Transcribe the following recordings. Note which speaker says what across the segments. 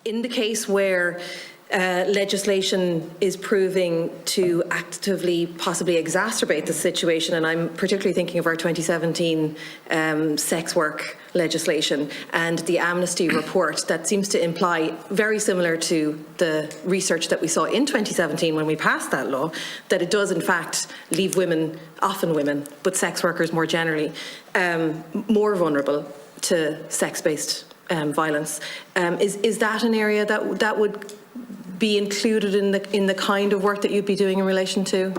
Speaker 1: in the case where legislation is proving to actively possibly exacerbate the situation, and I'm particularly thinking of our 2017 sex work legislation and the amnesty report that seems to imply, very similar to the research that we saw in 2017 when we passed that law, that it does in fact leave women, often women, but sex workers more generally, more vulnerable to sex-based violence. Is that an area that would be included in the kind of work that you'd be doing in relation to?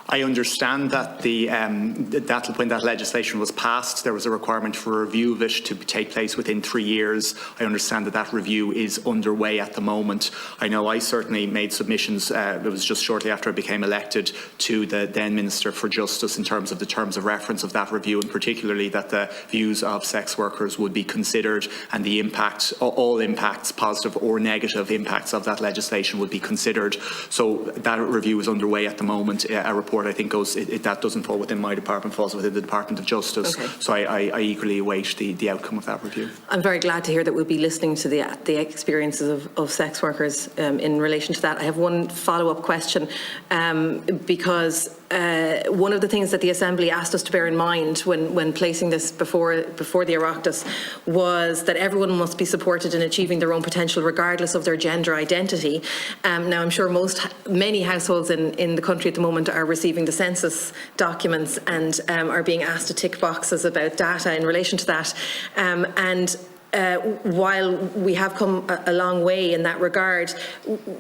Speaker 2: I understand that when that legislation was passed, there was a requirement for a review of it to take place within 3 years. I understand that review is underway at the moment. I know I certainly made submissions, it was just shortly after I became elected, to the then Minister for Justice in terms of the terms of reference of that review, and particularly that the views of sex workers would be considered and the impact, all impacts, positive or negative impacts of that legislation would be considered. So that review is underway at the moment. A report I think goes, that doesn't fall within my department, falls within the Department of Justice. Okay. So I eagerly await the outcome of that review. I'm
Speaker 1: very glad to hear that we'll be listening to the experiences of sex workers in relation to that. I have one follow-up question because one of the things that the Assembly asked us to bear in mind when placing this before the Oireachtas was that everyone must be supported in achieving their own potential regardless of their gender identity. Now I'm sure many households in the country at the moment are receiving the census documents and are being asked to tick boxes about data in relation to that. While we have come a long way in that regard,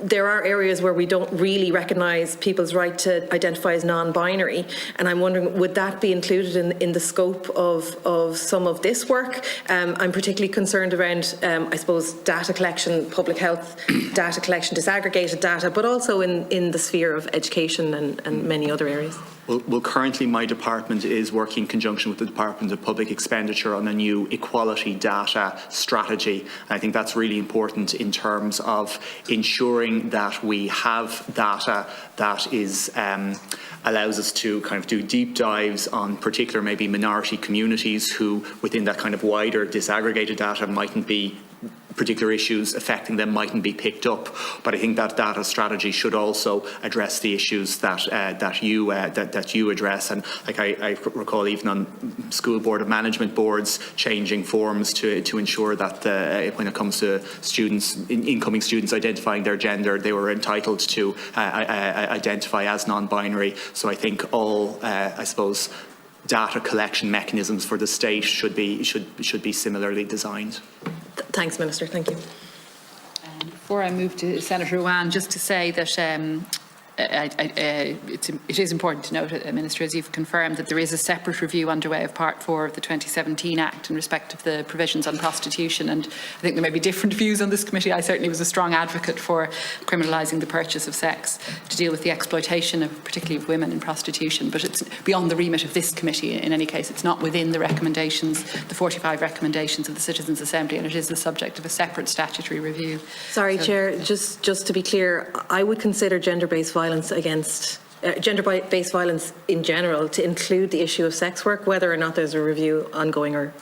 Speaker 1: there are areas where we don't really recognise people's right to identify as non-binary, and I'm wondering, would that be included in the scope of some of this work? I'm particularly concerned around, I suppose, data collection, public health data collection, disaggregated data, but also in the sphere of education and many other areas.
Speaker 2: Well, currently my department is working in conjunction with the Department of Public Expenditure on a new equality data strategy. And I think that's really important in terms of ensuring that we have data that is allows us to kind of do deep dives on particular maybe minority communities who within that kind of wider disaggregated data mightn't be particular issues affecting them mightn't be picked up, but I think that data strategy should also address the issues that you address. And like I recall even on school board of management boards changing forms to ensure that when it comes to students, incoming students identifying their gender, they were entitled to identify as non-binary. So I think all I suppose data collection mechanisms for the state should be similarly designed.
Speaker 1: Thanks, Minister. Thank you.
Speaker 3: Before I move to Senator Owan, just to say that it is important to note, Minister, as you've confirmed, that there is a separate review underway of Part 4 of the 2017 Act in respect of the provisions on prostitution, and I think there may be different views on this committee. I certainly was a strong advocate for criminalising the purchase of sex to deal with the exploitation of particularly of women in prostitution, but it's beyond the remit of this committee. In any case, it's not within the recommendations, the 45 recommendations of the Citizens' Assembly, and it is the subject of a separate statutory review.
Speaker 1: Sorry, Chair, just to be clear, I would consider gender-based violence against gender-based violence in general to include the issue of sex work, whether or not there's a review ongoing or